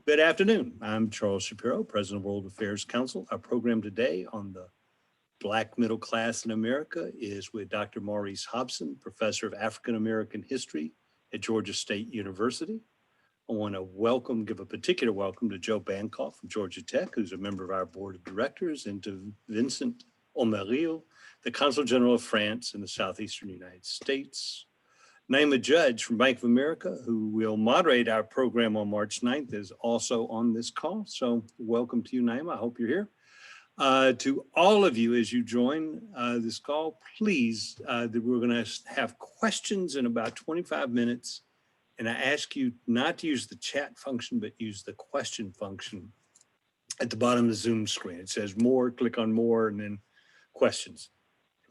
Good afternoon. I'm Charles Shapiro, President of World Affairs Council. Our program today on the Black middle class in America is with Dr. Maurice Hobson, Professor of African American History at Georgia State University. I want to give a particular welcome to Joe Bancoff from Georgia Tech, who's a member of our board of directors, and to Vincent Omeril, the Consul General of France in the Southeastern United States. Naima Judge from Bank of America, who will moderate our program on March 9th, is also on this call. So welcome to you, Naima. I hope you're here. To all of you, as you join this call, please, we're going to have questions in about 25 minutes. And I ask you not to use the chat function, but use the question function at the bottom of the Zoom screen. It says more, click on more, and then questions.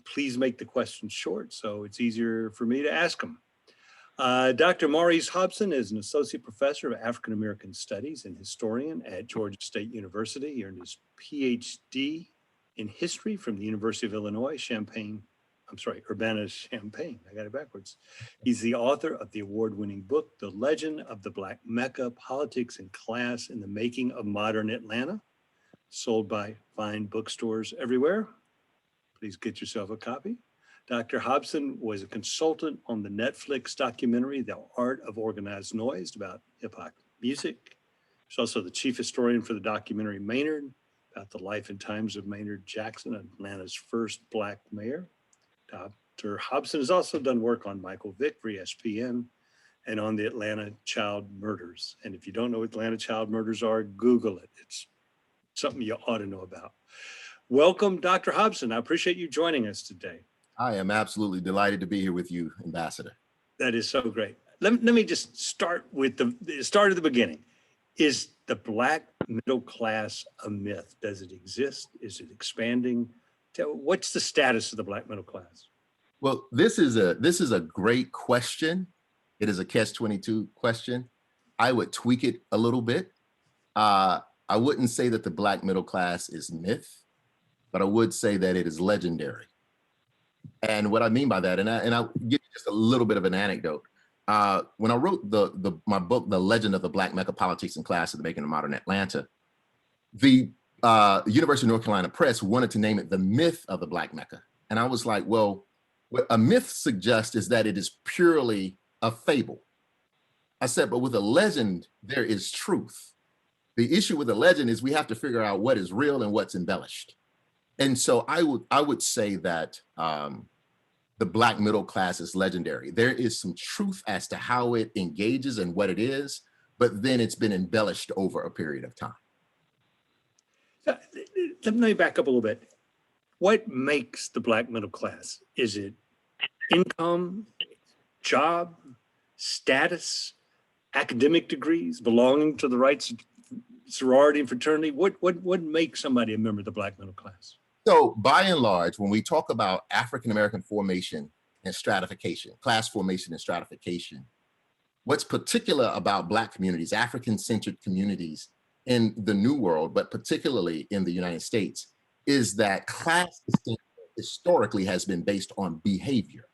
Please make the questions short so it's easier for me to ask them. Dr. Maurice Hobson is an associate professor of African American Studies and historian at Georgia State University. He earned his PhD in history from the University of Illinois, Urbana-Champaign. I got it backwards. He's the author of the award-winning book, The Legend of the Black Mecca, Politics and Class in the Making of Modern Atlanta, sold by fine bookstores everywhere. Please get yourself a copy. Dr. Hobson was a consultant on the Netflix documentary, The Art of Organized Noize, about hip hop music. He's also the chief historian for the documentary Maynard, about the life and times of Maynard Jackson, Atlanta's first Black mayor. Dr. Hobson has also done work on Michael Vick for ESPN and on the Atlanta child murders. And if you don't know what Atlanta child murders are, Google it. It's something you ought to know about. Welcome, Dr. Hobson. I appreciate you joining us today. I am absolutely delighted to be here with you, Ambassador. That is so great. Let me just start with the start of the beginning. Is the Black middle class a myth? Does it exist? Is it expanding? What's the status of the Black middle class? Well, this is a great question. It is a catch-22 question. I would tweak it a little bit. I wouldn't say that the Black middle class is myth, but I would say that it is legendary. And what I mean by that, and I'll give you just a little bit of an anecdote. When I wrote my book, The Legend of the Black Mecca, Politics and Class in the Making of Modern Atlanta, the University of North Carolina Press wanted to name it The Myth of the Black Mecca. And I was like, well, what a myth suggests is that it is purely a fable. I said, but with a legend, there is truth. The issue with a legend is we have to figure out what is real and what's embellished. And so I would say that the Black middle class is legendary. There is some truth as to how it engages and what it is, but then it's been embellished over a period of time. Let me back up a little bit. What makes the Black middle class? Is it income, job, status, academic degrees, belonging to the right sorority and fraternity? What makes somebody a member of the Black middle class? So by and large, when we talk about African-American formation and stratification, class formation and stratification, what's particular about Black communities, African-centered communities in the New World, but particularly in the United States, is that class historically has been based on behavior.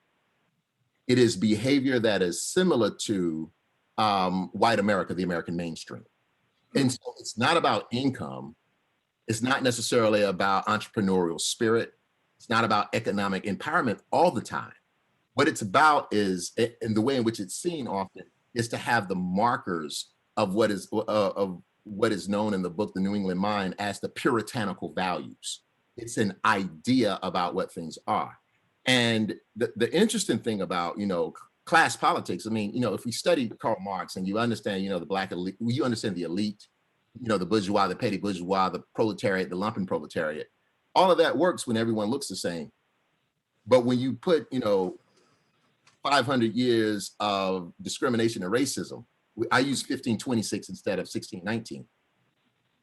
It is behavior that is similar to white America, the American mainstream. And so it's not about income. It's not necessarily about entrepreneurial spirit. It's not about economic empowerment all the time. What it's about is, and the way in which it's seen often, is to have the markers of what is known in the book, The New England Mind, as the puritanical values. It's an idea about what things are. And the interesting thing about, class politics, I mean, if we study Karl Marx and you understand, the Black elite, you understand the elite, the bourgeois, the petty bourgeois, the proletariat, the lumpen proletariat, all of that works when everyone looks the same. But when you put, 500 years of discrimination and racism, I use 1526 instead of 1619.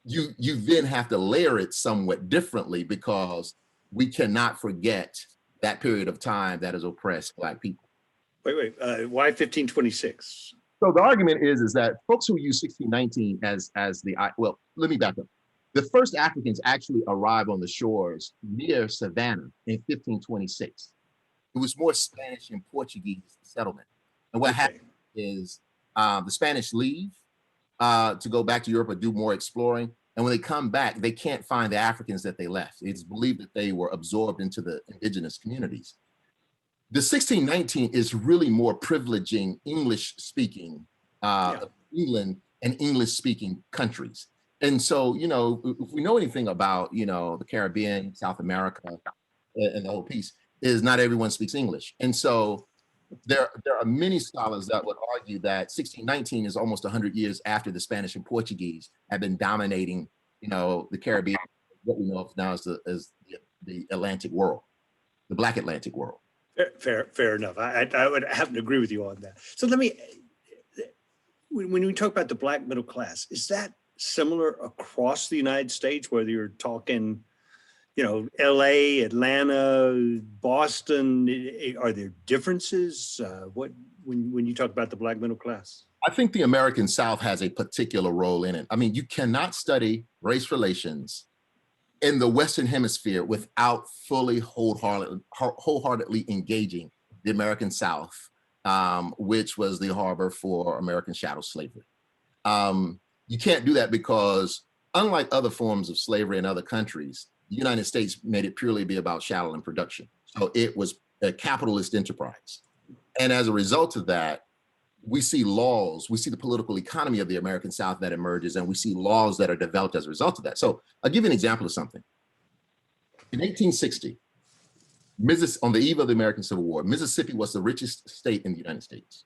You then have to layer it somewhat differently because we cannot forget that period of time that has oppressed Black people. Wait, why 1526? So the argument is that folks who use 1619 as the, well, let me back up. The first Africans actually arrived on the shores near Savannah in 1526. It was more Spanish and Portuguese settlement. And what happened is the Spanish leave, to go back to Europe or do more exploring. And when they come back, they can't find the Africans that they left. It's believed that they were absorbed into the indigenous communities. The 1619 is really more privileging English-speaking England and English-speaking countries. And so, if we know anything about, the Caribbean, South America, and the whole piece, is not everyone speaks English. And so there are many scholars that would argue that 1619 is almost 100 years after the Spanish and Portuguese have been dominating, the Caribbean, what we know of now as the Atlantic world, the Black Atlantic world. Fair enough. I would happen to agree with you on that. So let me, when we talk about the Black middle class, is that similar across the United States, whether you're talking, LA, Atlanta, Boston? Are there differences? When you talk about the Black middle class? I think the American South has a particular role in it. I mean, you cannot study race relations in the Western Hemisphere without fully wholeheartedly engaging the American South, which was the harbor for American chattel slavery. You can't do that because, unlike other forms of slavery in other countries, the United States made it purely be about chattel and production. So it was a capitalist enterprise. And as a result of that, we see laws, we see the political economy of the American South that emerges, and we see laws that are developed as a result of that. So I'll give you an example of something. In 1860, on the eve of the American Civil War, Mississippi was the richest state in the United States.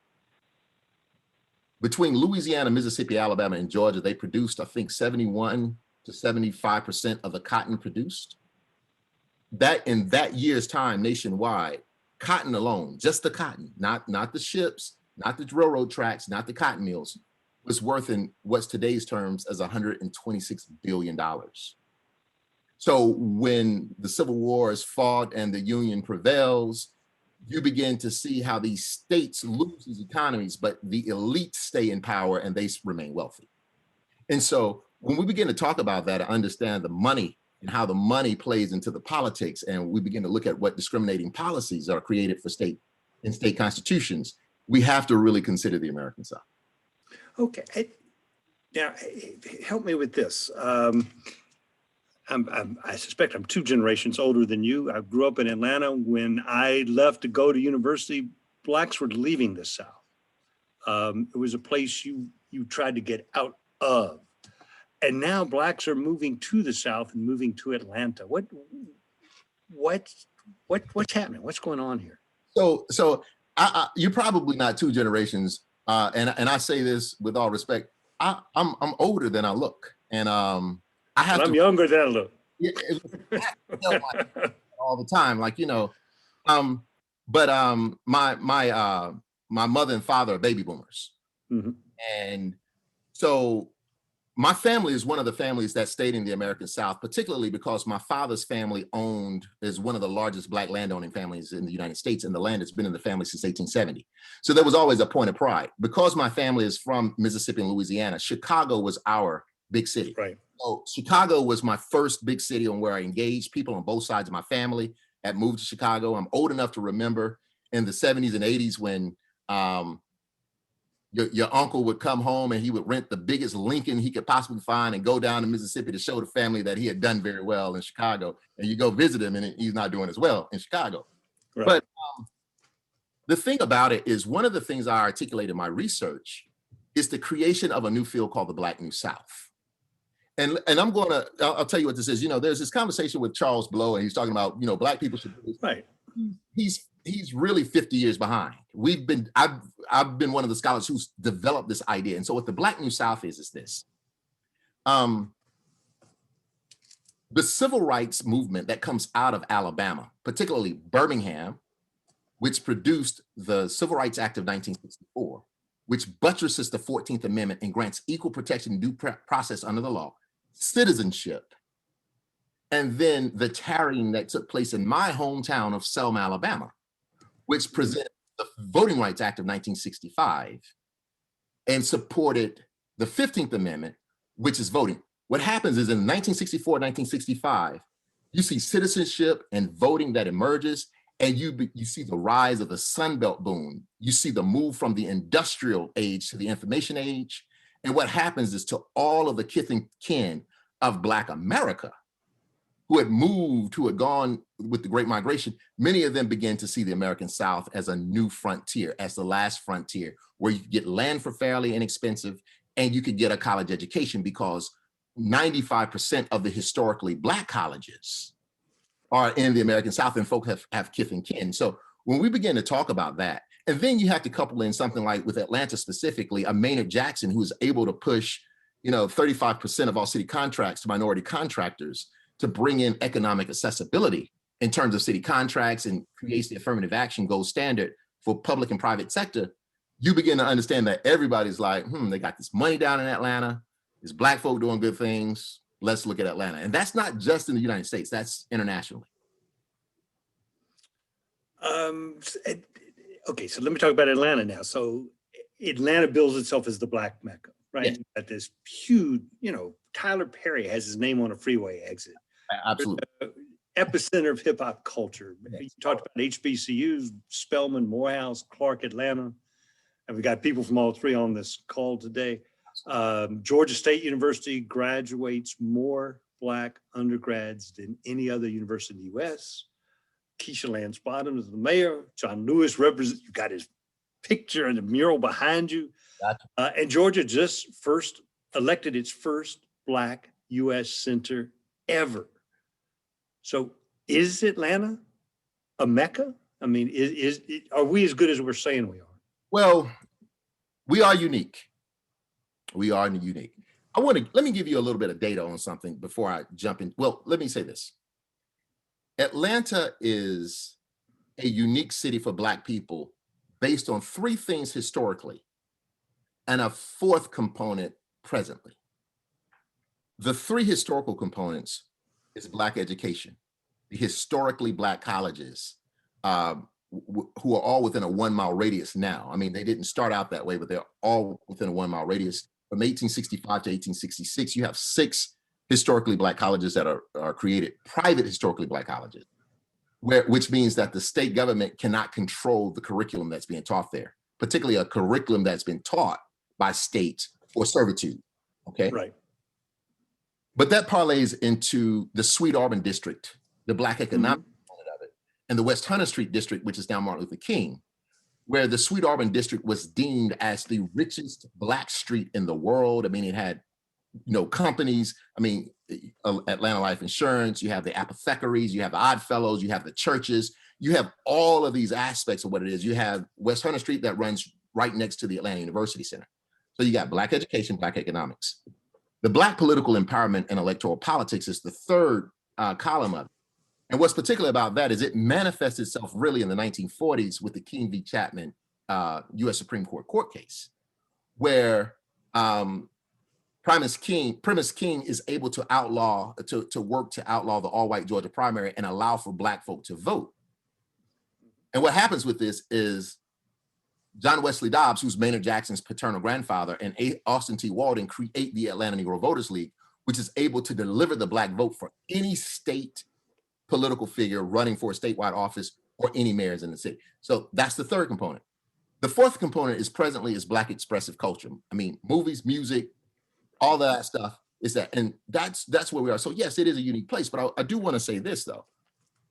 Between Louisiana, Mississippi, Alabama, and Georgia, they produced, I think, 71 to 75% of the cotton produced. That in that year's time, nationwide, cotton alone, just the cotton, not the ships, not the railroad tracks, not the cotton mills, was worth in what's today's terms as $126 billion. So when the Civil War is fought and the Union prevails, you begin to see how these states lose these economies, but the elite stay in power and they remain wealthy. And so when we begin to talk about that, I understand the money and how the money plays into the politics, and we begin to look at what discriminating policies are created for state constitutions, we have to really consider the American South. Okay. Now, help me with this. I suspect I'm 2 generations older than you. I grew up in Atlanta. When I left to go to university, Blacks were leaving the South. It was a place you tried to get out of. And now Blacks are moving to the South and moving to Atlanta. What's happening? What's going on here? So you're probably not 2 generations, and I say this with all respect. I'm older than I look, and I'm younger than I look. Yeah, all the time, my mother and father are baby boomers, and so my family is one of the families that stayed in the American South, particularly because my father's family is one of the largest Black landowning families in the United States, and the land has been in the family since 1870. So there was always a point of pride. Because my family is from Mississippi and Louisiana, Chicago was our big city. Right. So Chicago was my first big city on where I engaged. People on both sides of my family had moved to Chicago. I'm old enough to remember in the 70s and 80s when your uncle would come home and he would rent the biggest Lincoln he could possibly find and go down to Mississippi to show the family that he had done very well in Chicago. And you go visit him and he's not doing as well in Chicago. Right. But the thing about it is, one of the things I articulate in my research is the creation of a new field called the Black New South. And I'll tell you what this is. There's this conversation with Charles Blow, and he's talking about, Black people should do this. Right. He's really 50 years behind. I've been one of the scholars who's developed this idea. And so what the Black New South is this. The civil rights movement that comes out of Alabama, particularly Birmingham, which produced the Civil Rights Act of 1964, which buttresses the 14th Amendment and grants equal protection and due process under the law, citizenship, and then the tarrying that took place in my hometown of Selma, Alabama, which presented the Voting Rights Act of 1965 and supported the 15th Amendment, which is voting. What happens is in 1964, 1965, you see citizenship and voting that emerges, and you see the rise of the Sun Belt boom. You see the move from the industrial age to the information age, And what happens is to all of the kith and kin of Black America who had moved, who had gone with the Great Migration, many of them began to see the American South as a new frontier, as the last frontier, where you could get land for fairly inexpensive and you could get a college education, because 95% of the historically Black colleges are in the American South, and folk have kith and kin. So when we begin to talk about that, and then you have to couple in something like, with Atlanta specifically, a Maynard Jackson who is able to push, 35% of all city contracts to minority contractors to bring in economic accessibility in terms of city contracts, and creates the affirmative action gold standard for public and private sector. You begin to understand that everybody's like, they got this money down in Atlanta, there's Black folk doing good things, let's look at Atlanta. And that's not just in the United States, that's internationally. Okay, so let me talk about Atlanta now. So Atlanta bills itself as the Black Mecca, right? Yes. At this huge, Tyler Perry has his name on a freeway exit. Absolutely. Epicenter of hip hop culture. Yes. You talked about HBCUs, Spelman, Morehouse, Clark, Atlanta. And we got people from all three on this call today. Georgia State University graduates more Black undergrads than any other university in the US. Keisha Lance Bottoms is the mayor. John Lewis represents, you got his picture and the mural behind you. Gotcha. And Georgia just elected its first Black US senator ever. So is Atlanta a Mecca? I mean, are we as good as we're saying we are? Well, we are unique. We are unique. Let me give you a little bit of data on something before I jump in. Well, let me say this. Atlanta is a unique city for Black people based on three things historically, and a fourth component presently. The three historical components is Black education. The historically Black colleges, who are all within a 1 mile radius now. I mean, they didn't start out that way, but they're all within a 1 mile radius. From 1865 to 1866, you have 6 historically Black colleges that are created, private historically Black colleges, which means that the state government cannot control the curriculum that's being taught there, particularly a curriculum that's been taught by state for servitude, okay? Right. But that parlays into the Sweet Auburn district, the Black economic component of it, and the West Hunter Street district, which is now Martin Luther King, where the Sweet Auburn district was deemed as the richest Black street in the world. I mean, it had, companies, Atlanta Life Insurance, you have the apothecaries, you have the Odd Fellows, you have the churches, you have all of these aspects of what it is. You have West Hunter Street that runs right next to the Atlanta University Center. So you got Black education, Black economics. The Black political empowerment and electoral politics is the third column of it. And what's particular about that is it manifests itself really in the 1940s with the King v. Chapman US Supreme Court case, where Primus King is able to work to outlaw the all-white Georgia primary and allow for Black folk to vote. And what happens with this is John Wesley Dobbs, who's Maynard Jackson's paternal grandfather, and Austin T. Walden create the Atlanta Negro Voters League, which is able to deliver the Black vote for any state political figure running for a statewide office or any mayors in the city. So that's the third component. The fourth component is Black expressive culture. I mean, movies, music, all that stuff is that, and that's where we are. So yes, it is a unique place, but I do want to say this though,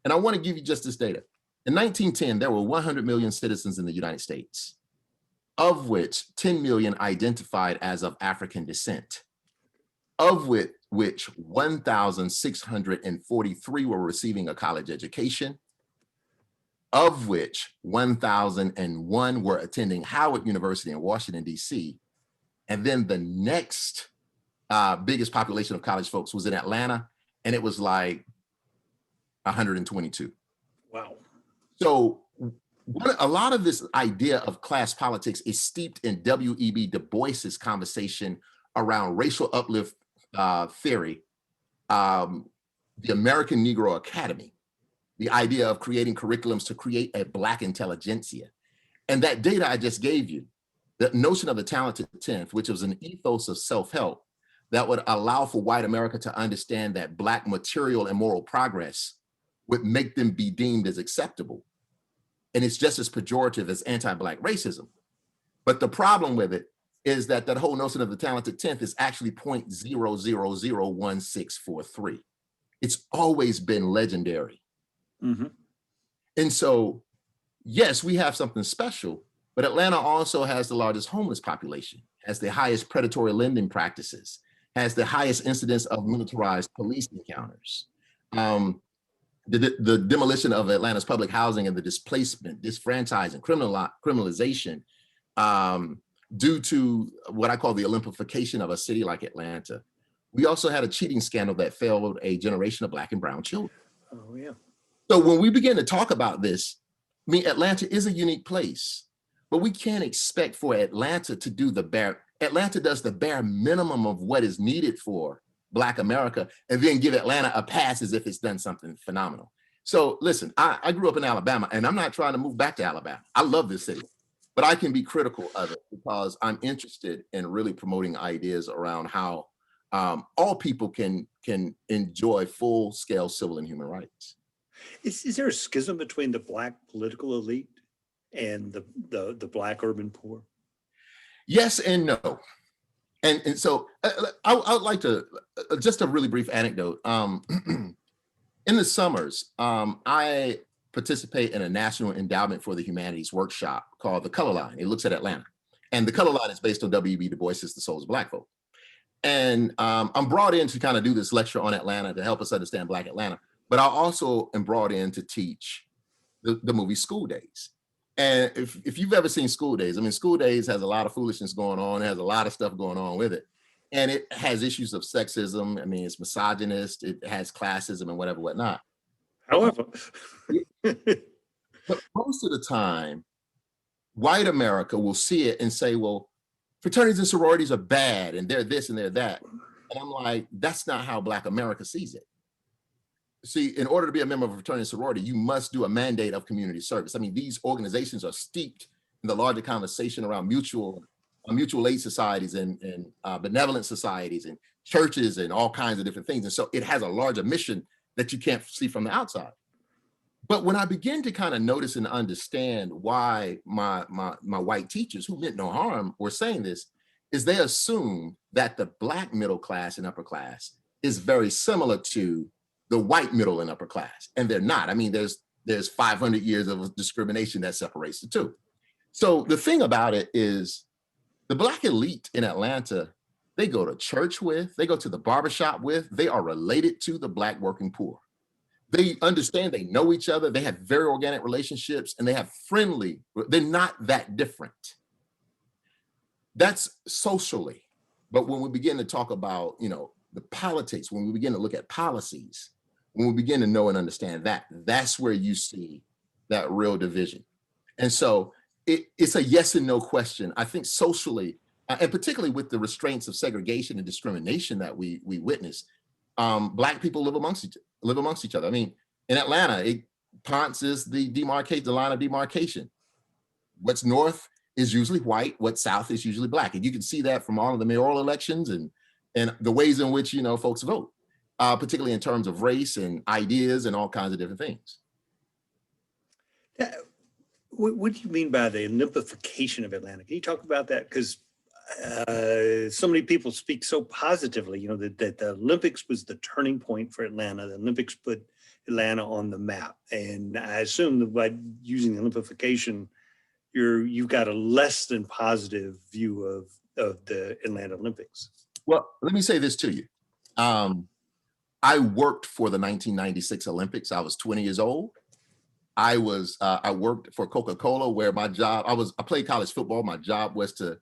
and I want to give you just this data. In 1910, there were 100 million citizens in the United States, of which 10 million identified as of African descent, of which 1,643 were receiving a college education, of which 1,001 were attending Howard University in Washington, D.C. And then the next biggest population of college folks was in Atlanta, and it was like 122. Wow. So a lot of this idea of class politics is steeped in W.E.B. Du Bois's conversation around racial uplift theory, the American Negro Academy, the idea of creating curriculums to create a Black intelligentsia. And that data I just gave you, the notion of the talented 10th, which was an ethos of self-help that would allow for white America to understand that Black material and moral progress would make them be deemed as acceptable. And it's just as pejorative as anti-Black racism. But the problem with it is that that whole notion of the talented 10th is actually 0.0001643. It's always been legendary. Mm-hmm. And so, yes, we have something special, but Atlanta also has the largest homeless population, has the highest predatory lending practices, has the highest incidence of militarized police encounters. The demolition of Atlanta's public housing and the displacement, disfranchising, criminalization due to what I call the Olympification of a city like Atlanta. We also had a cheating scandal that failed a generation of Black and brown children. Oh, yeah. So when we begin to talk about this, I mean, Atlanta is a unique place, but we can't expect for Atlanta to do Atlanta does the bare minimum of what is needed for Black America, and then give Atlanta a pass as if it's done something phenomenal. So listen, I grew up in Alabama, and I'm not trying to move back to Alabama. I love this city, but I can be critical of it because I'm interested in really promoting ideas around how all people can enjoy full-scale civil and human rights. Is there a schism between the Black political elite and the Black urban poor? Yes and no. And so I would like to, just a really brief anecdote. In the summers, I participate in a National Endowment for the Humanities workshop called The Color Line. It looks at Atlanta. And The Color Line is based on W.E.B. Du Bois's The Souls of Black Folk. And I'm brought in to kind of do this lecture on Atlanta to help us understand Black Atlanta. But I also am brought in to teach the movie School Days. And if you've ever seen School Days, I mean, School Days has a lot of foolishness going on. It has a lot of stuff going on with it. And it has issues of sexism. I mean, it's misogynist. It has classism and whatnot. However, but most of the time, white America will see it and say, well, fraternities and sororities are bad and they're this and they're that. And I'm like, that's not how Black America sees it. See, in order to be a member of a fraternity and sorority, you must do a mandate of community service. I mean, these organizations are steeped in the larger conversation around mutual aid societies and benevolent societies and churches and all kinds of different things. And so it has a larger mission that you can't see from the outside. But when I begin to kind of notice and understand why my white teachers, who meant no harm, were saying this, is they assume that the Black middle class and upper class is very similar to the white middle and upper class, and they're not. I mean, there's 500 years of discrimination that separates the two. So the thing about it is the Black elite in Atlanta, they go to church with, they go to the barbershop with, they are related to the Black working poor. They understand, they know each other, they have very organic relationships, and they have they're not that different. That's socially. But when we begin to talk about, the politics, when we begin to look at policies, when we begin to know and understand that, that's where you see that real division. And so it's a yes and no question. I think socially, and particularly with the restraints of segregation and discrimination that we witness, Black people live amongst each other. I mean, in Atlanta, Ponce is the line of demarcation. What's north is usually white, what's south is usually Black. And you can see that from all of the mayoral elections and the ways in which, folks vote, particularly in terms of race and ideas and all kinds of different things. What do you mean by the Olympification of Atlanta? Can you talk about that? Because so many people speak so positively, that the Olympics was the turning point for Atlanta. The Olympics put Atlanta on the map. And I assume that by using the Olympification, you've got a less than positive view of the Atlanta Olympics. Well, let me say this to you. I worked for the 1996 Olympics. I was 20 years old. I worked for Coca-Cola, where my job, I played college football. My job was to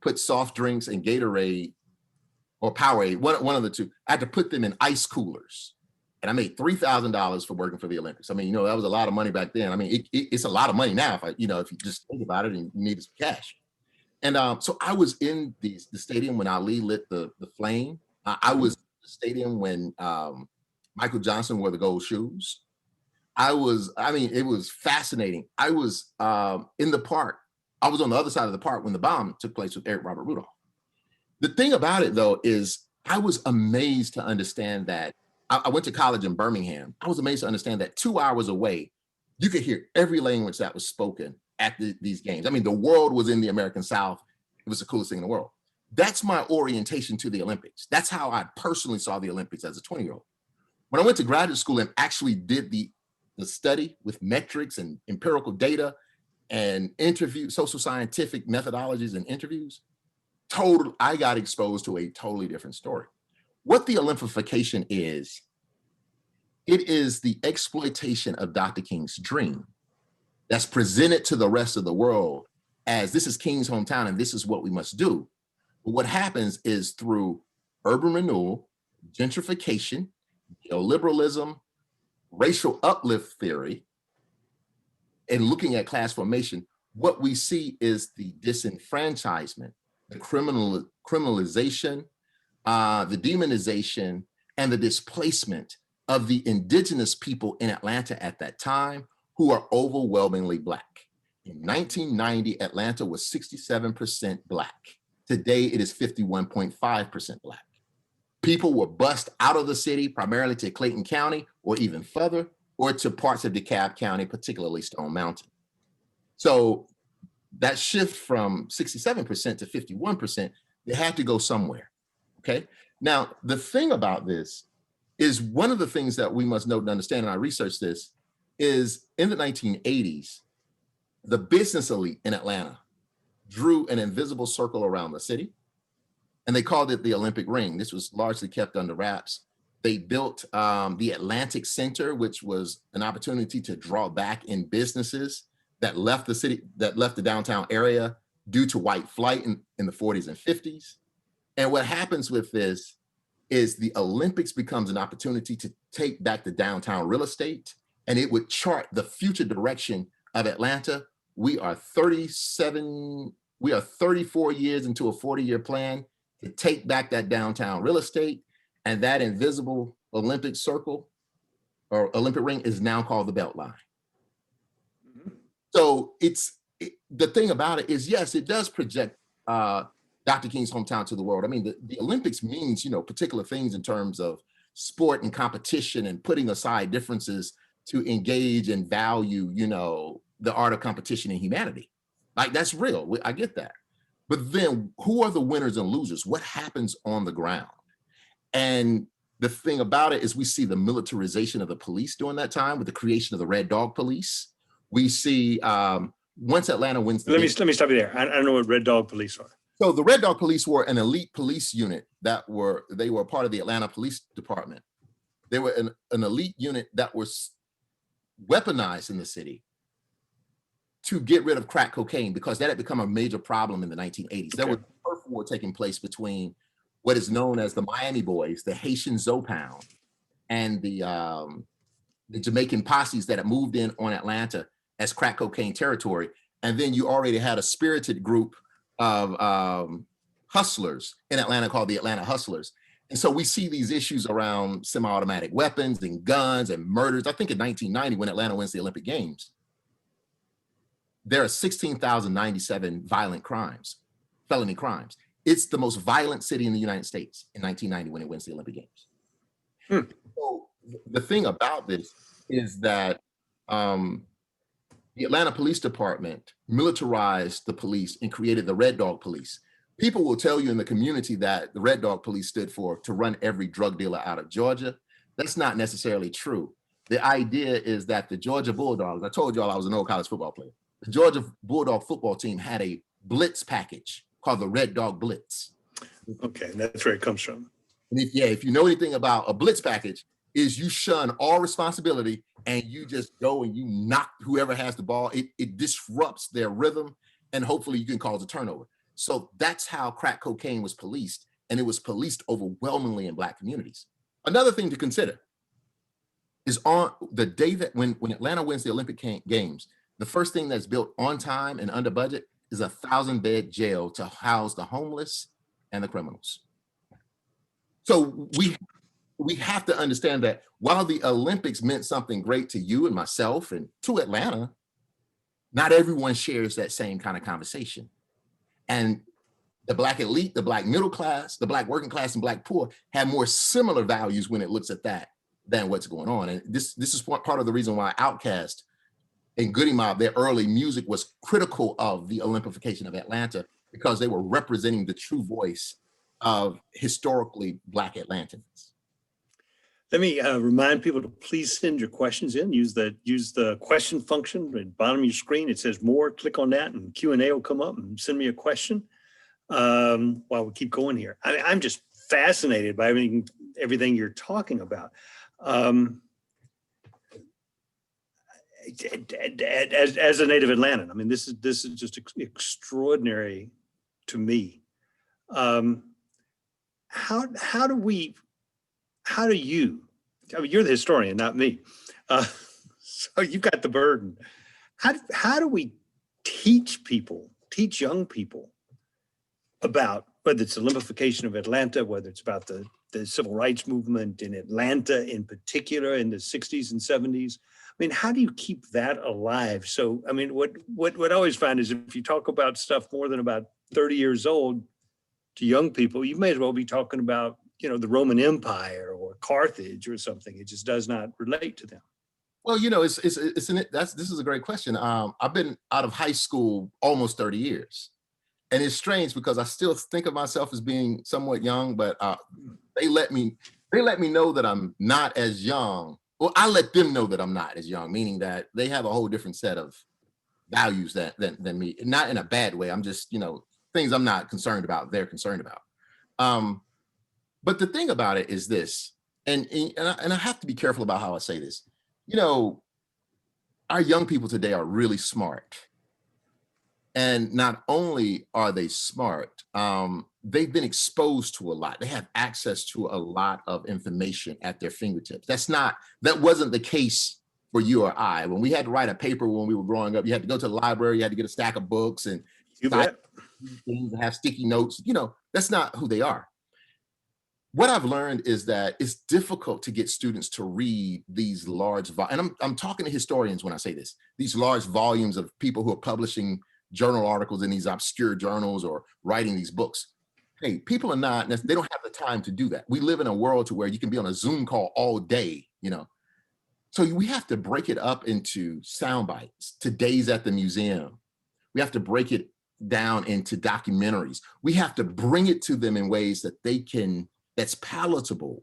put soft drinks and Gatorade or Powerade, one of the two. I had to put them in ice coolers. And I made $3,000 for working for the Olympics. I mean, that was a lot of money back then. I mean, it's a lot of money now if you just think about it and you needed some cash. And so I was in the stadium when Ali lit the flame. I was in the stadium when Michael Johnson wore the gold shoes. It was fascinating. I was in the park. I was on the other side of the park when the bomb took place with Eric Robert Rudolph. The thing about it, though, is I was amazed to understand that I went to college in Birmingham. I was amazed to understand that 2 hours away, you could hear every language that was spoken at these games. I mean, the world was in the American South, It was the coolest thing in the world. That's my orientation to the Olympics. That's how I personally saw the Olympics as a 20-year-old. When I went to graduate school and actually did the study with metrics and empirical data and social scientific methodologies and interviews, I got exposed to a totally different story. What the Olympification is, it is the exploitation of Dr. King's dream that's presented to the rest of the world as this is King's hometown and this is what we must do. But what happens is through urban renewal, gentrification, neoliberalism, racial uplift theory, and looking at class formation, what we see is the disenfranchisement, the criminalization, the demonization, and the displacement of the indigenous people in Atlanta at that time, who are overwhelmingly Black. In 1990, Atlanta was 67% Black. Today, it is 51.5% Black. People were bussed out of the city, primarily to Clayton County, or even further, or to parts of DeKalb County, particularly Stone Mountain. So that shift from 67% to 51%, they had to go somewhere, okay? Now, the thing about this is one of the things that we must note and understand, and I researched this, is in the 1980s, the business elite in Atlanta drew an invisible circle around the city, and they called it the Olympic Ring. This was largely kept under wraps. They built the Atlantic Center, which was an opportunity to draw back in businesses that left the city, that left the downtown area due to white flight in the 40s and 50s. And what happens with this is the Olympics becomes an opportunity to take back the downtown real estate, and it would chart the future direction of Atlanta. We are 34 years into a 40-year plan to take back that downtown real estate, and that invisible Olympic circle or Olympic ring is now called the Beltline. So the thing about it is, yes, it does project Dr. King's hometown to the world. I mean, the Olympics means, particular things in terms of sport and competition and putting aside differences to engage and value, the art of competition and humanity. Like, that's real. I get that. But then who are the winners and losers? What happens on the ground? And the thing about it is we see the militarization of the police during that time with the creation of the Red Dog Police. We see once Atlanta wins. Let me stop you there. I don't know what Red Dog Police are. So the Red Dog Police were an elite police unit they were part of the Atlanta Police Department. They were an elite unit that was weaponized in the city to get rid of crack cocaine, because that had become a major problem in the 1980s. Okay. There was a turf war taking place between what is known as the Miami Boys, the Haitian Zopound, and the Jamaican posses that had moved in on Atlanta as crack cocaine territory. And then you already had a spirited group of hustlers in Atlanta called the Atlanta Hustlers. And so we see these issues around semi-automatic weapons and guns and murders. I think in 1990, when Atlanta wins the Olympic Games, there are 16,097 violent crimes, felony crimes. It's the most violent city in the United States in 1990 when it wins the Olympic Games. So the thing about this is that the Atlanta Police Department militarized the police and created the Red Dog Police. People will tell you in the community that the Red Dog Police stood for to run every drug dealer out of Georgia. That's not necessarily true. The idea is that the Georgia Bulldogs, I told y'all I was an old college football player. The Georgia Bulldog football team had a blitz package called the Red Dog Blitz. Okay, that's where it comes from. And if you know anything about a blitz package, is you shun all responsibility and you just go and you knock whoever has the ball. It disrupts their rhythm, and hopefully you can cause a turnover. So that's how crack cocaine was policed, and it was policed overwhelmingly in Black communities. Another thing to consider is on the day that when Atlanta wins the Olympic Games, the first thing that's built on time and under budget is a 1,000-bed jail to house the homeless and the criminals. So we have to understand that while the Olympics meant something great to you and myself and to Atlanta, not everyone shares that same kind of conversation. And the Black elite, the Black middle class, the Black working class, and Black poor have more similar values when it looks at that than what's going on. And this is part of the reason why Outkast and Goody Mob, their early music was critical of the Olympification of Atlanta, because they were representing the true voice of historically Black Atlantans. Let me remind people to please send your questions in. Use the question function at the bottom of your screen. It says more. Click on that, and Q&A will come up, and send me a question while we keep going here. I'm just fascinated by everything you're talking about. As a native Atlantan, I mean, this is just extraordinary to me. How do you, I mean, you're the historian, not me. So you've got the burden. How do we teach young people about, whether it's the Olympification of Atlanta, whether it's about the civil rights movement in Atlanta in particular in the 60s and 70s? I mean, how do you keep that alive? So, I mean, what I always find is if you talk about stuff more than about 30 years old to young people, you may as well be talking about, you know, the Roman Empire or Carthage or something. It just does not relate to them. Well, you know, this is a great question. I've been out of high school almost 30 years. And it's strange because I still think of myself as being somewhat young, but they let me know that I'm not as young. Well, I let them know that I'm not as young, meaning that they have a whole different set of values than me. Not in a bad way. I'm just, you know, things I'm not concerned about, they're concerned about. But the thing about it is this, and I have to be careful about how I say this. You know, our young people today are really smart. And not only are they smart, they've been exposed to a lot. They have access to a lot of information at their fingertips. That wasn't the case for you or I. When we had to write a paper when we were growing up, you had to go to the library, you had to get a stack of books and have sticky notes. You know, that's not who they are. What I've learned is that it's difficult to get students to read these large, and I'm talking to historians when I say this, these large volumes of people who are publishing journal articles in these obscure journals or writing these books. Hey, people are not, they don't have the time to do that. We live in a world to where you can be on a Zoom call all day, you know. So we have to break it up into sound bites, to days at the museum. We have to break it down into documentaries. We have to bring it to them in ways that that's palatable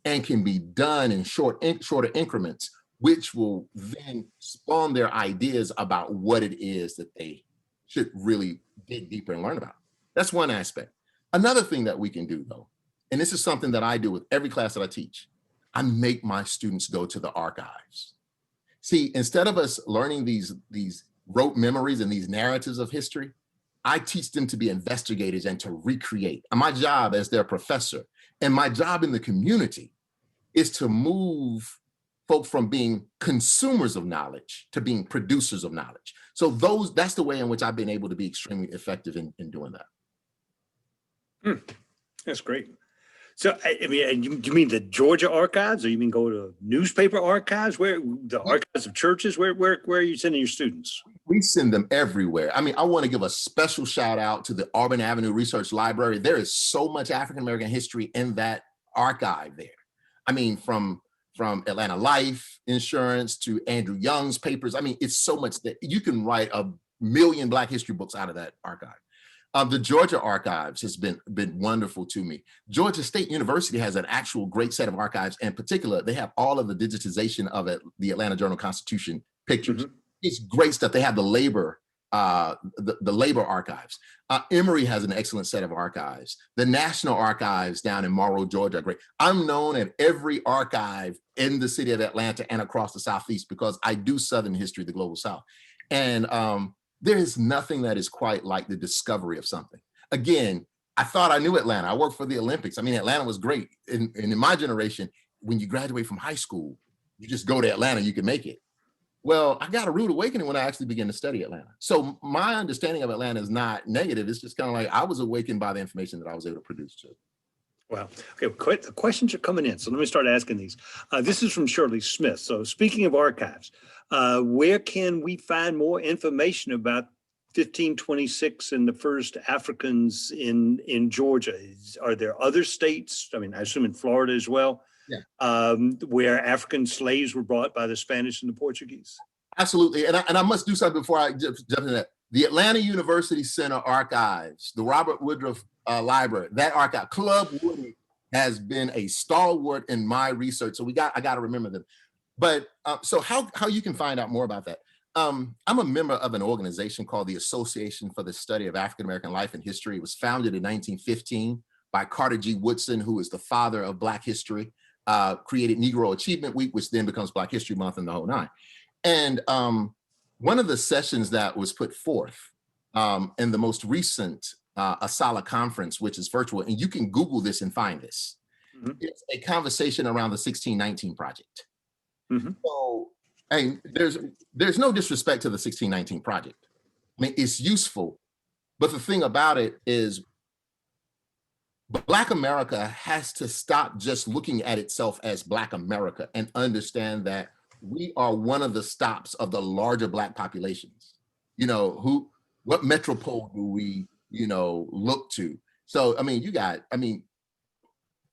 and can be done in shorter increments, which will then spawn their ideas about what it is that they should really dig deeper and learn about. That's one aspect. Another thing that we can do though, and this is something that I do with every class that I teach, I make my students go to the archives. See, instead of us learning these rote memories and these narratives of history, I teach them to be investigators and to recreate. And my job as their professor and my job in the community is to move folk from being consumers of knowledge to being producers of knowledge. So that's the way in which I've been able to be extremely effective in doing that. That's great. So, I mean, you mean the Georgia archives, or you mean go to newspaper archives? Where the archives of churches? Where are you sending your students? We send them everywhere. I mean, I want to give a special shout out to the Auburn Avenue Research Library. There is so much African-American history in that archive there. I mean, from Atlanta Life Insurance to Andrew Young's papers. I mean, it's so much that you can write 1 million Black history books out of that archive. The Georgia archives has been wonderful to me. Georgia State University has an actual great set of archives. In particular, they have all of the digitization of the Atlanta Journal-Constitution pictures. Mm-hmm. It's great stuff. They have the labor archives. Emory has an excellent set of archives. The National Archives down in Morrow, Georgia are great. I'm known at every archive in the city of Atlanta and across the Southeast because I do Southern history, the Global South. And there is nothing that is quite like the discovery of something. Again, I thought I knew Atlanta. I worked for the Olympics. I mean, Atlanta was great. And in my generation, when you graduate from high school, you just go to Atlanta, you can make it. Well, I got a rude awakening when I actually began to study Atlanta. So my understanding of Atlanta is not negative. It's just kind of like I was awakened by the information that I was able to produce too. Wow. Okay, the questions are coming in. So let me start asking these. This is from Shirley Smith. So speaking of archives, where can we find more information about 1526 and the first Africans in Georgia? Are there other states, I mean, I assume in Florida as well, where African slaves were brought by the Spanish and the Portuguese? Absolutely. And I must do something before I jump into that. The Atlanta University Center archives, the Robert Woodruff Library, that archive, Club Woody has been a stalwart in my research. So I got to remember them. But so how you can find out more about that? I'm a member of an organization called the Association for the Study of African American Life and History. It was founded in 1915 by Carter G. Woodson, who is the father of Black history, created Negro Achievement Week, which then becomes Black History Month and the whole nine. And one of the sessions that was put forth in the most recent Asala conference, which is virtual, and you can Google this and find this, it's a conversation around the 1619 Project. So, and there's no disrespect to the 1619 Project. I mean, it's useful, but the thing about it is Black America has to stop just looking at itself as Black America and understand that we are one of the stops of the larger Black populations. You know, what metropole do we, look to? So, I mean,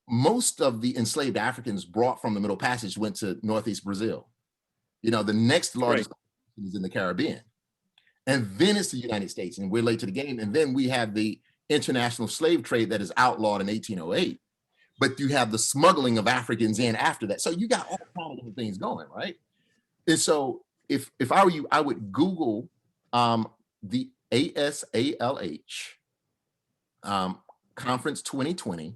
most of the enslaved Africans brought from the Middle Passage went to Northeast Brazil. The next largest is in the Caribbean. And then it's the United States, and we're late to the game. And then we have the international slave trade that is outlawed in 1808. But you have the smuggling of Africans in after that. So you got all kinds of different things going, right? And so if I were you, I would Google the ASALH Conference 2020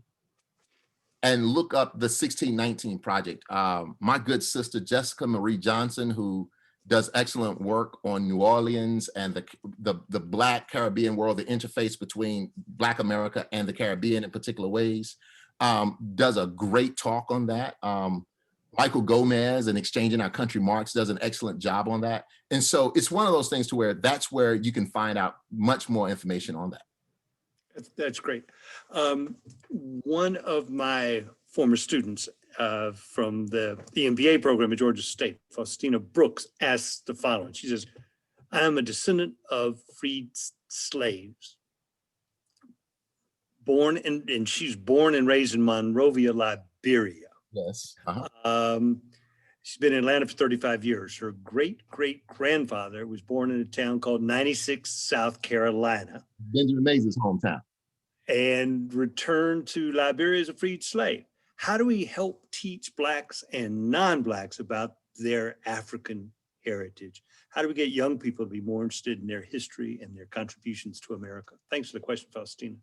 and look up the 1619 Project. My good sister, Jessica Marie Johnson, who does excellent work on New Orleans and the Black Caribbean world, the interface between Black America and the Caribbean in particular ways, does a great talk on that. Michael Gomez and Exchanging Our Country Marks does an excellent job on that. And so it's one of those things to where that's where you can find out much more information on that. That's great. One of my former students from the MBA program at Georgia State, Faustina Brooks, asks the following. She says, I am a descendant of freed slaves. And she's born and raised in Monrovia, Liberia. Yes. She's been in Atlanta for 35 years. Her great-great-grandfather was born in a town called 96, South Carolina. Benjamin Mays' hometown. And returned to Liberia as a freed slave. How do we help teach Blacks and non-Blacks about their African heritage? How do we get young people to be more interested in their history and their contributions to America? Thanks for the question, Faustina.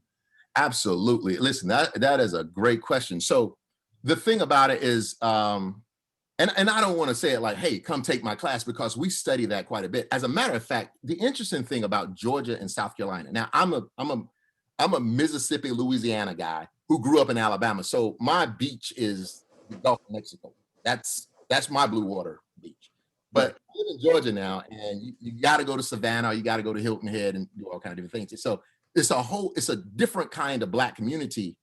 Absolutely. Listen, that is a great question. So the thing about it is, and I don't want to say it like, hey, come take my class, because we study that quite a bit. As a matter of fact, the interesting thing about Georgia and South Carolina, now I'm a Mississippi, Louisiana guy who grew up in Alabama. So my beach is the Gulf of Mexico. That's my blue water beach. But I live in Georgia now, and you got to go to Savannah, or you got to go to Hilton Head and do all kinds of different things. So it's a different kind of Black community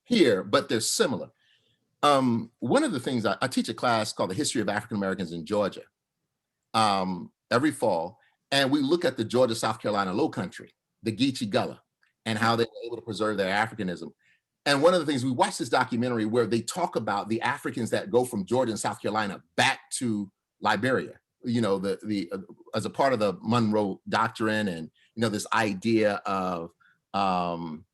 here, but they're similar. One of the things I teach a class called the History of African Americans in Georgia every fall, and we look at the Georgia, South Carolina Low Country, the Geechee Gullah, and how they were able to preserve their Africanism. And one of the things, we watched this documentary where they talk about the Africans that go from Georgia and South Carolina back to Liberia, as a part of the Monroe Doctrine, and this idea of I'm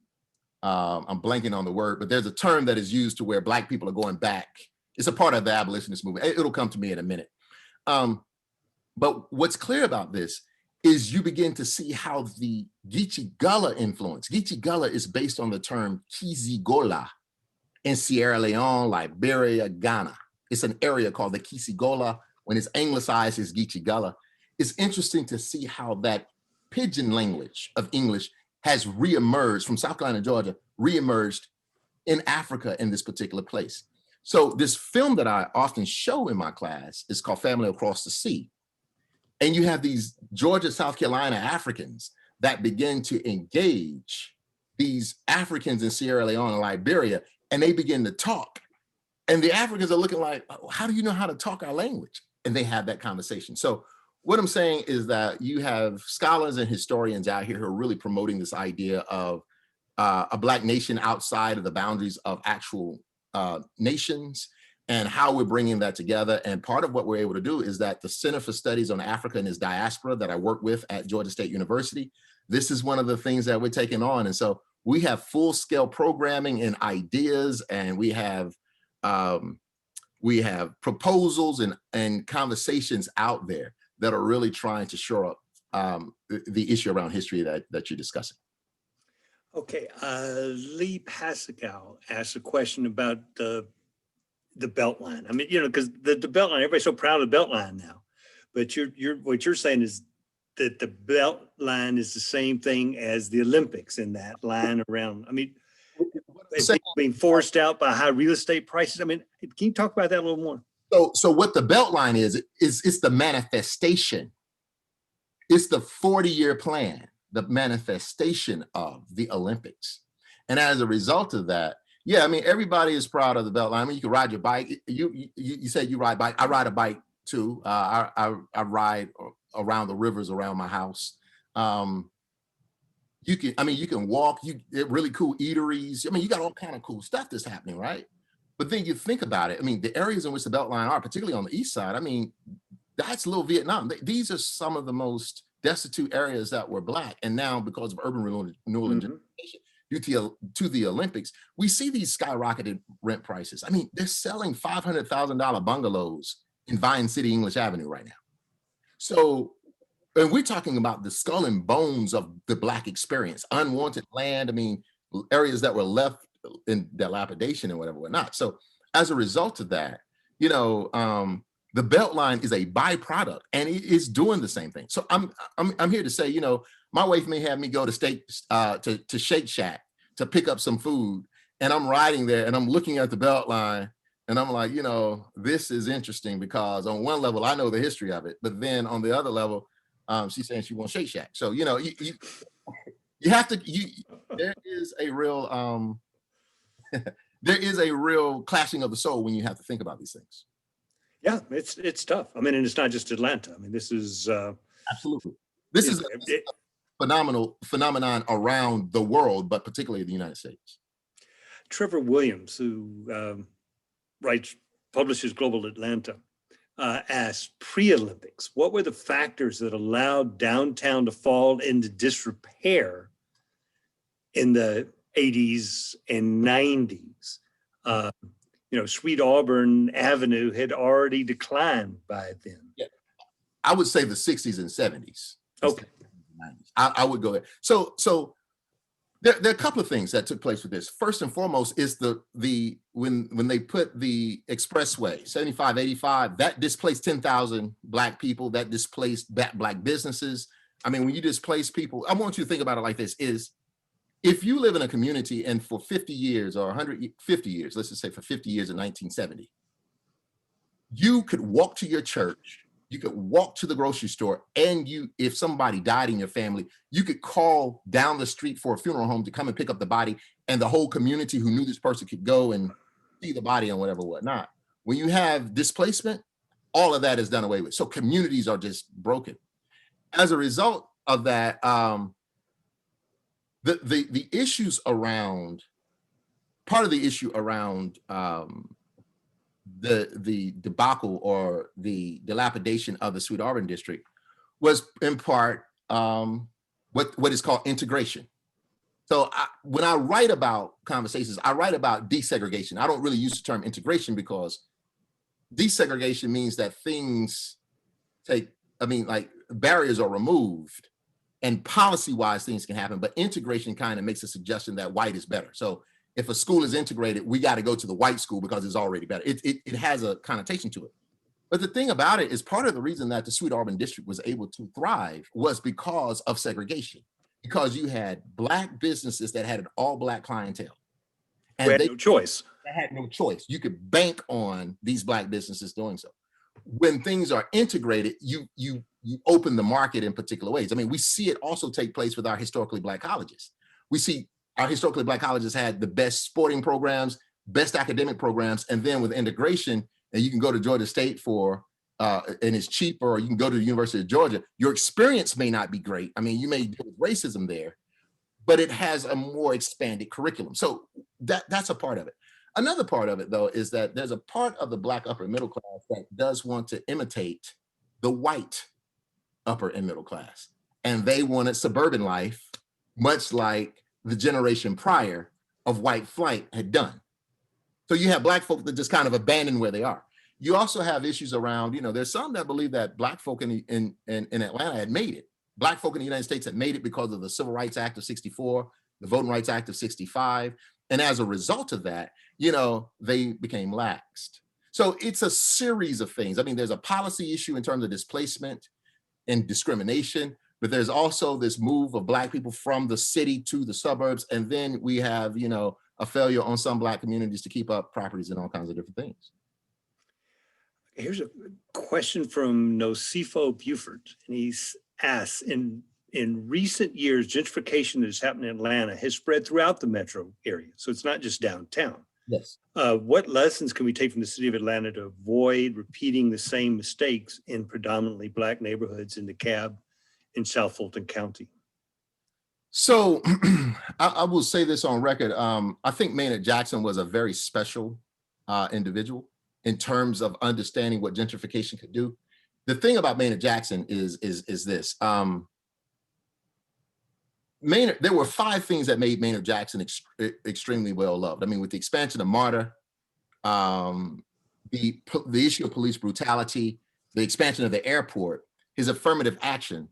blanking on the word, but there's a term that is used to where Black people are going back. It's a part of the abolitionist movement. It'll come to me in a minute. But what's clear about this is you begin to see how the Geechee Gullah influence. Geechee Gullah is based on the term Kisigola in Sierra Leone, Liberia, Ghana. It's an area called the Kisigola. When it's anglicized, it's Geechee Gullah. It's interesting to see how that pidgin language of English has reemerged from South Carolina and Georgia, reemerged in Africa in this particular place. So this film that I often show in my class is called Family Across the Sea. And you have these Georgia, South Carolina Africans that begin to engage these Africans in Sierra Leone and Liberia, and they begin to talk. And the Africans are looking like, how do you know how to talk our language? And they have that conversation. So what I'm saying is that you have scholars and historians out here who are really promoting this idea of a Black nation outside of the boundaries of actual nations. and how we're bringing that together. And part of what we're able to do is that the Center for Studies on Africa and its Diaspora that I work with at Georgia State University, this is one of the things that we're taking on. And so we have full-scale programming and ideas, and we have proposals and conversations out there that are really trying to shore up the issue around history that you're discussing. Okay, Lee Pascal asked a question about the Beltline. I mean, you know, because the Beltline, everybody's so proud of the Beltline now, but what you're saying is that the Beltline is the same thing as the Olympics in that line around. I mean, it's being forced out by high real estate prices. I mean, can you talk about that a little more? So what the Beltline is it's the manifestation. It's the 40-year plan, the manifestation of the Olympics. And as a result of that, yeah, I mean, everybody is proud of the Beltline. I mean, you can ride your bike. You said you ride bike. I ride a bike too. I ride around the rivers around my house. You can walk. Really cool eateries. I mean, you got all kind of cool stuff that's happening, right? But then you think about it. I mean, the areas in which the Beltline are, particularly on the east side, I mean, that's little Vietnam. These are some of the most destitute areas that were Black. And now, because of urban renewal and gentrification, due to the Olympics, we see these skyrocketed rent prices. I mean, they're selling $500,000 bungalows in Vine City, English Avenue right now. So, and we're talking about the skull and bones of the Black experience, unwanted land. I mean, areas that were left in dilapidation and whatnot. So as a result of that, you know, the Beltline is a byproduct, and it is doing the same thing. So I'm here to say, you know, my wife may have me go to Shake Shack to pick up some food, and I'm riding there and I'm looking at the Beltline, and I'm like, you know, this is interesting because on one level I know the history of it, but then on the other level, she's saying she wants Shake Shack. So you know, you have to. There is a real there is a real clashing of the soul when you have to think about these things. Yeah, it's tough. I mean, and it's not just Atlanta. I mean, this is absolutely. This is a phenomenon around the world, but particularly the United States. Trevor Williams, who publishes Global Atlanta, asked, pre-Olympics, what were the factors that allowed downtown to fall into disrepair in the 80s and 90s? You know, Sweet Auburn Avenue had already declined by then. Yeah, I would say the 60s and 70s. Okay. I would go there. So there are a couple of things that took place with this. First and foremost is when they put the expressway 75-85, that displaced 10,000 Black people, that displaced Black businesses. I mean, when you displace people, I want you to think about it like this: is if you live in a community and for 50 years or 150 years, let's just say for 50 years in 1970, you could walk to your church, you could walk to the grocery store, and if somebody died in your family, you could call down the street for a funeral home to come and pick up the body, and the whole community who knew this person could go and see the body and whatnot. When you have displacement, all of that is done away with. So communities are just broken. As a result of that, the issues around, part of the issue around the debacle or the dilapidation of the Sweet Auburn district was in part what is called integration. So when I write about conversations, I write about desegregation. I don't really use the term integration because desegregation means that things like barriers are removed and policy-wise things can happen, but integration kind of makes a suggestion that white is better. So if a school is integrated, we got to go to the white school because it's already better. It has a connotation to it. But the thing about it is part of the reason that the Sweet Auburn district was able to thrive was because of segregation, because you had Black businesses that had an all Black clientele. And they had no choice. They had no choice. You could bank on these Black businesses doing so. When things are integrated, you open the market in particular ways. I mean, we see it also take place with our historically Black colleges. We see our historically Black colleges had the best sporting programs, best academic programs, and then with integration, and you can go to Georgia State and it's cheaper, or you can go to the University of Georgia. Your experience may not be great. I mean, you may deal with racism there, but it has a more expanded curriculum. So that's a part of it. Another part of it, though, is that there's a part of the Black upper middle class that does want to imitate the white upper and middle class. And they wanted suburban life, much like the generation prior of white flight had done. So you have Black folk that just kind of abandon where they are. You also have issues around, there's some that believe that Black folk in Atlanta had made it. Black folk in the United States had made it because of the Civil Rights Act of 64, the Voting Rights Act of 65. And as a result of that, they became laxed. So it's a series of things. I mean, there's a policy issue in terms of displacement and discrimination, but there's also this move of Black people from the city to the suburbs. And then we have, a failure on some Black communities to keep up properties and all kinds of different things. Here's a question from Nosifo Buford, and he's asked, in recent years, gentrification that has happened in Atlanta has spread throughout the metro area, so it's not just downtown. Yes. What lessons can we take from the city of Atlanta to avoid repeating the same mistakes in predominantly Black neighborhoods in DeKalb in South Fulton County? So I will say this on record. I think Maynard Jackson was a very special individual in terms of understanding what gentrification could do. The thing about Maynard Jackson is this. There were 5 things that made Maynard Jackson extremely well loved. I mean, with the expansion of MARTA, the issue of police brutality, the expansion of the airport, his affirmative action.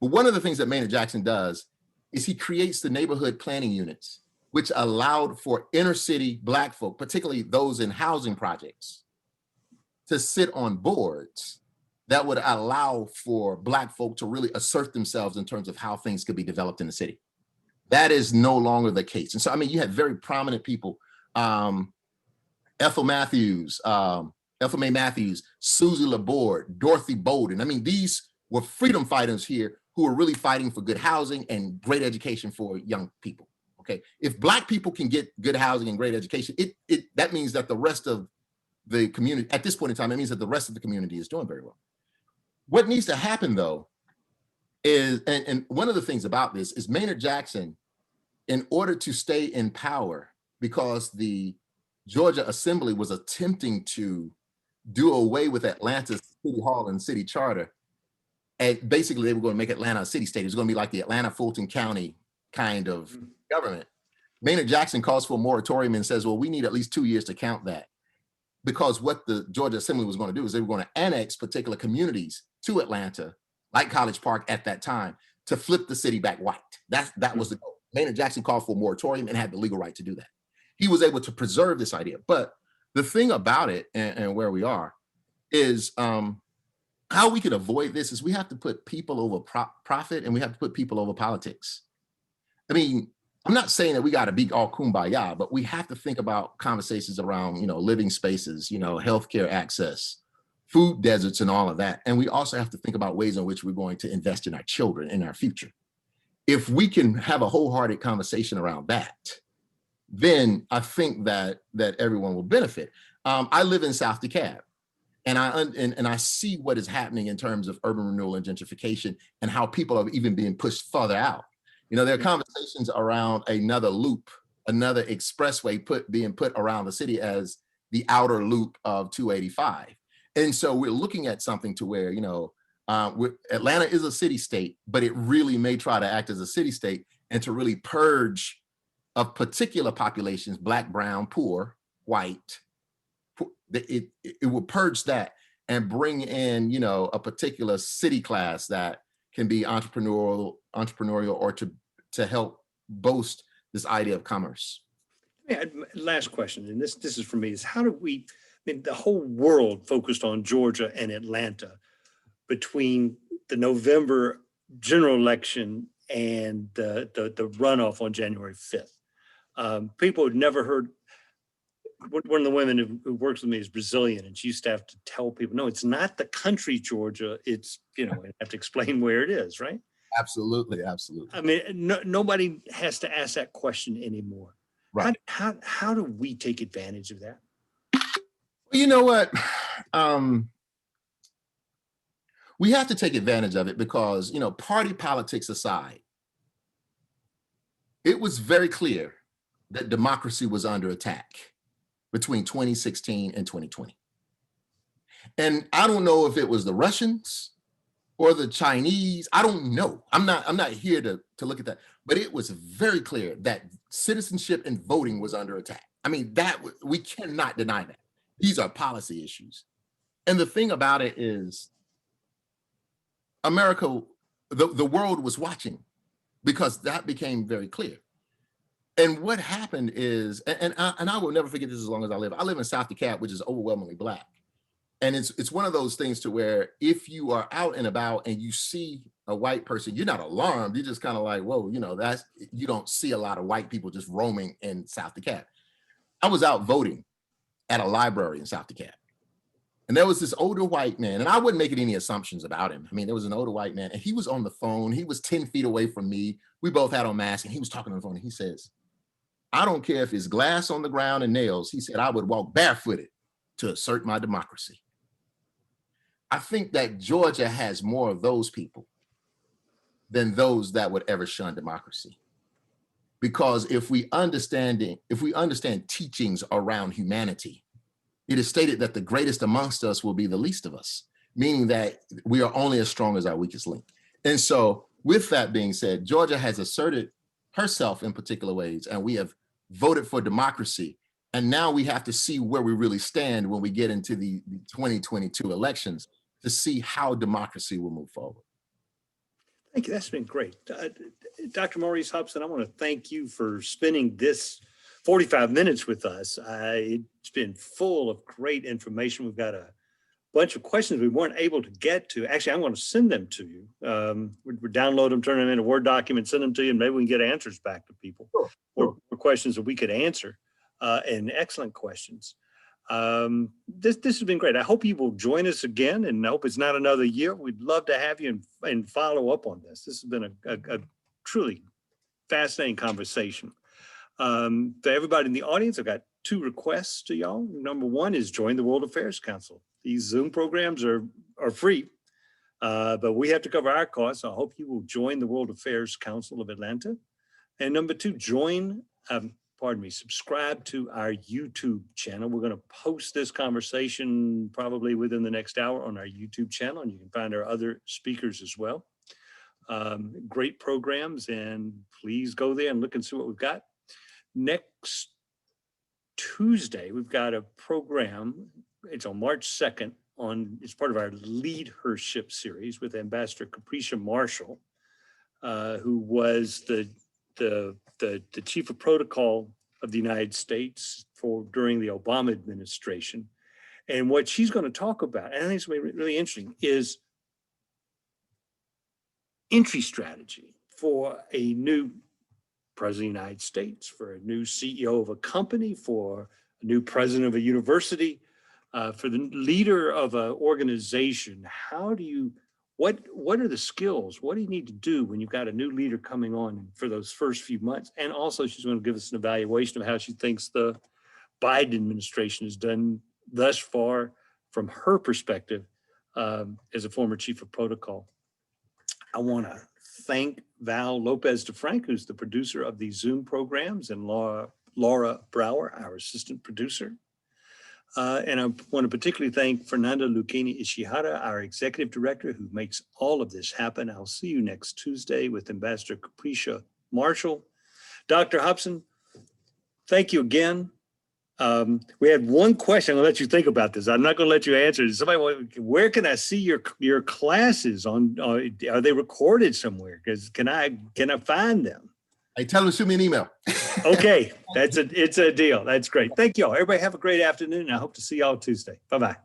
But one of the things that Maynard Jackson does is he creates the neighborhood planning units, which allowed for inner city Black folk, particularly those in housing projects, to sit on boards that would allow for Black folk to really assert themselves in terms of how things could be developed in the city. That is no longer the case. And so, I mean, you had very prominent people, Ethel May Matthews, Susie Laborde, Dorothy Bolden. I mean, these were freedom fighters here who were really fighting for good housing and great education for young people. Okay, if Black people can get good housing and great education, that means that the rest of the community, at this point in time, it means that the rest of the community is doing very well. What needs to happen, though, is, and one of the things about this is Maynard Jackson, in order to stay in power, because the Georgia Assembly was attempting to do away with Atlanta's City Hall and City Charter, and basically they were going to make Atlanta a city state. It was going to be like the Atlanta Fulton County kind of government. Maynard Jackson calls for a moratorium and says, well, we need at least 2 years to count that. Because what the Georgia Assembly was going to do is they were going to annex particular communities to Atlanta, like College Park at that time, to flip the city back white. That was the goal. Maynard Jackson called for a moratorium and had the legal right to do that. He was able to preserve this idea. But the thing about it and where we are is how we could avoid this is we have to put people over profit, and we have to put people over politics. I mean, I'm not saying that we got to be all kumbaya, but we have to think about conversations around, living spaces, healthcare access, food deserts, and all of that. And we also have to think about ways in which we're going to invest in our children, in our future. If we can have a wholehearted conversation around that, then I think that everyone will benefit. I live in South DeKalb, and I see what is happening in terms of urban renewal and gentrification, and how people are even being pushed further out. There are conversations around another loop, another expressway being put around the city as the outer loop of 285. And so we're looking at something to where, Atlanta is a city state, but it really may try to act as a city state and to really purge of particular populations, Black, brown, poor, white. It will purge that and bring in, a particular city class that can be entrepreneurial or to help boast this idea of commerce. Yeah, last question, and this is for me, is how do we, the whole world focused on Georgia and Atlanta between the November general election and the runoff on January 5th. People had never heard, one of the women who works with me is Brazilian, and she used to have to tell people, no, it's not the country Georgia, it's, I have to explain where it is, right? Absolutely. I mean, nobody has to ask that question anymore. Right. How do we take advantage of that? Well, you know what? We have to take advantage of it because, party politics aside, it was very clear that democracy was under attack. between 2016 and 2020. And I don't know if it was the Russians or the Chinese. I don't know. I'm not here to look at that. But it was very clear that citizenship and voting was under attack. I mean, we cannot deny that. These are policy issues. And the thing about it is, America, the world was watching, because that became very clear. And what happened is, and I will never forget this as long as I live. I live in South DeKalb, which is overwhelmingly Black. And it's one of those things to where if you are out and about and you see a white person, you're not alarmed. You're just kind of like, whoa, you don't see a lot of white people just roaming in South DeKalb. I was out voting at a library in South DeKalb. And there was this older white man, and I wouldn't make any assumptions about him. I mean, there was an older white man, and he was on the phone. He was 10 feet away from me. We both had on masks, and he was talking on the phone, and he says, I don't care if it's glass on the ground and nails. He said, I would walk barefooted to assert my democracy. I think that Georgia has more of those people than those that would ever shun democracy. Because if we understand teachings around humanity, it is stated that the greatest amongst us will be the least of us, meaning that we are only as strong as our weakest link. And so with that being said, Georgia has asserted herself in particular ways, and we have voted for democracy. And now we have to see where we really stand when we get into the 2022 elections to see how democracy will move forward. Thank you. That's been great. Dr. Maurice Hobson, I want to thank you for spending this 45 minutes with us. It's been full of great information. We've got a bunch of questions we weren't able to get to. Actually, I'm going to send them to you. We download them, turn them into Word documents, send them to you, and maybe we can get answers back to people. Sure. Or questions that we could answer, and excellent questions. This has been great. I hope you will join us again, and I hope it's not another year. We'd love to have you and follow up on this. This has been a truly fascinating conversation. To everybody in the audience, I've got two requests to y'all. Number one is join the World Affairs Council. These Zoom programs are free, but we have to cover our costs. So I hope you will join the World Affairs Council of Atlanta. And number two, subscribe to our YouTube channel. We're going to post this conversation probably within the next hour on our YouTube channel, and you can find our other speakers as well. Great programs, and please go there and look and see what we've got. Next Tuesday, we've got a program. It's on March 2nd. It's part of our leadership series with Ambassador Capricia Marshall, who was the chief of protocol of the United States during the Obama administration. And what she's going to talk about, and I think it's going to be really interesting, is entry strategy for a new president of the United States, for a new CEO of a company, for a new president of a university, for the leader of an organization. What are the skills? What do you need to do when you've got a new leader coming on for those first few months? And also she's going to give us an evaluation of how she thinks the Biden administration has done thus far from her perspective as a former chief of protocol. I want to thank Val Lopez DeFrank, who's the producer of these Zoom programs, and Laura Brower, our assistant producer. And I want to particularly thank Fernanda Lucchini Ishihara, our executive director, who makes all of this happen. I'll see you next Tuesday with Ambassador Capricia Marshall. Dr. Hobson, thank you again. We had one question. I'm gonna let you think about this. I'm not gonna let you answer it. Somebody, where can I see your classes on? Are they recorded somewhere? Because can I find them? Hey, tell them to shoot me an email. Okay, it's a deal. That's great. Thank you all. Everybody have a great afternoon. I hope to see y'all Tuesday. Bye-bye.